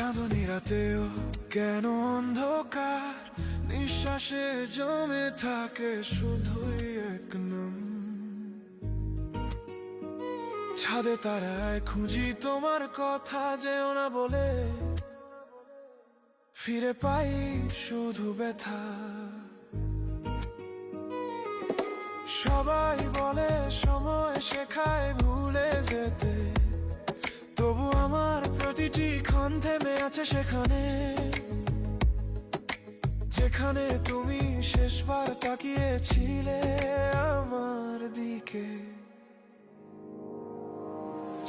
চাঁদনি রাতেও কেন অন্ধকার, নিঃশ্বাসে জমে থাকে শুধুই এক নাম। ছাদে তারায় খুঁজি তোমার কথা, যেও না বলে ফিরে পাই শুধু ব্যথা। সবাই বলে সময় শেখায় ভুলে যেতে, তবু আমার প্রতিটি ক্ষণ থেমে আছে সেখানে, যেখানে তুমি শেষবার তাকিয়েছিলে আমার দিকে।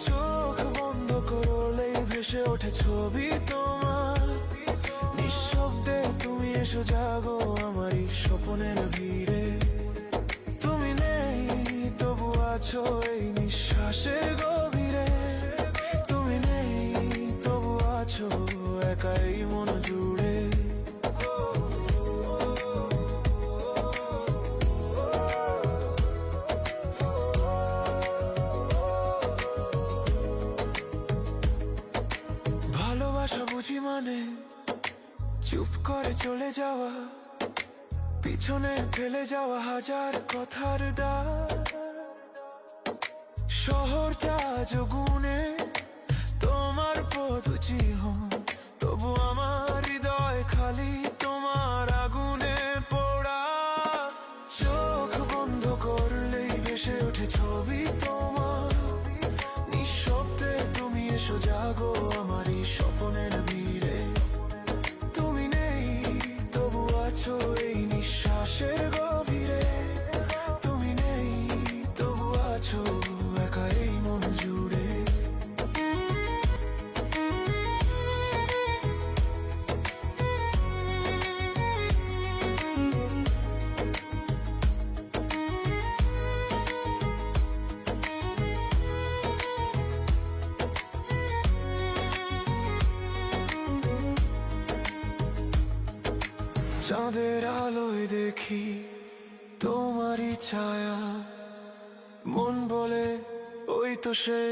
চোখ বন্ধ করলেই ভেসে ওঠে ছবি তোমার, নিঃশব্দে তুমি এসো জাগো আমারই স্বপ্নের ভিড়ে। তুমি নেই তবু আছো এই নিঃশ্বাসের গভীরে, তুমি নেই তবু আছো একাই মন জুড়ে। ভালোবাসা বুঝি মানে চুপ করে চলে যাওয়া, পিছনে ফেলে যাওয়া হাজার কথার দাগ। শহরটা যোগুনে তোমার পদচিহ্ন, তবু আমার হৃদয় খালি তোমার আগুনে পোড়া। চোখ বন্ধ করলেই ভেসে ওঠে ছবি তোমার, নিঃশব্দে তুমি এসো জাগো আমারই স্বপ্নের ভিড়ে। তুমি নেই তবু আছো এই নিঃশ্বাসের গভীরে, তুমি নেই তবু আছো একা এই মন জুড়ে। চাঁদের আলোয় দেখি তোমারই ছায়া, মন বলে ওই তো সে,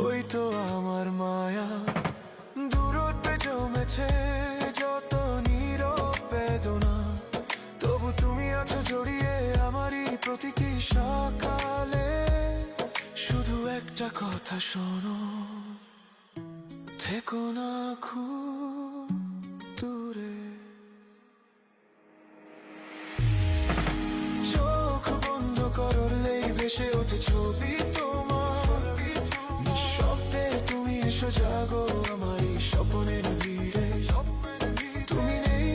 ওই তো আমার মায়া। দূরত্বে জমেছে যত নীরব বেদনা, তবু তুমি আছো জড়িয়ে আমারই প্রতিটি সকালে। শুধু একটা কথা শোনো, থেকো না খুব দূরে। করলেই ভেসে ওঠে ছবি তোমার, নিঃশব্দে তুমি এসো জাগো আমারই স্বপ্নের ভিড়ে। তুমি নেই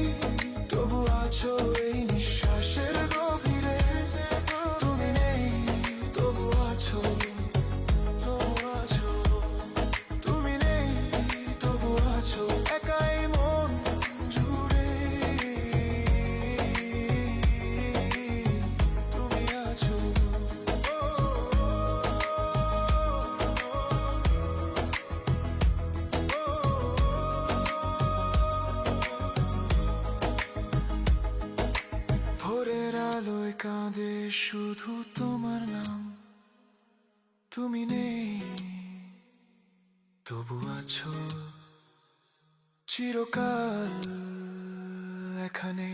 তবু আছো এই নিঃশ্বাসের গভীরে, তুমি নেই তবু আছো, তুমি নেই তবু আছো একাই মন জুড়ে। ভোরের আলোয় কাঁদে শুধু তোমার নাম, তুমি নেই তবু আছো চিরকাল এখানে।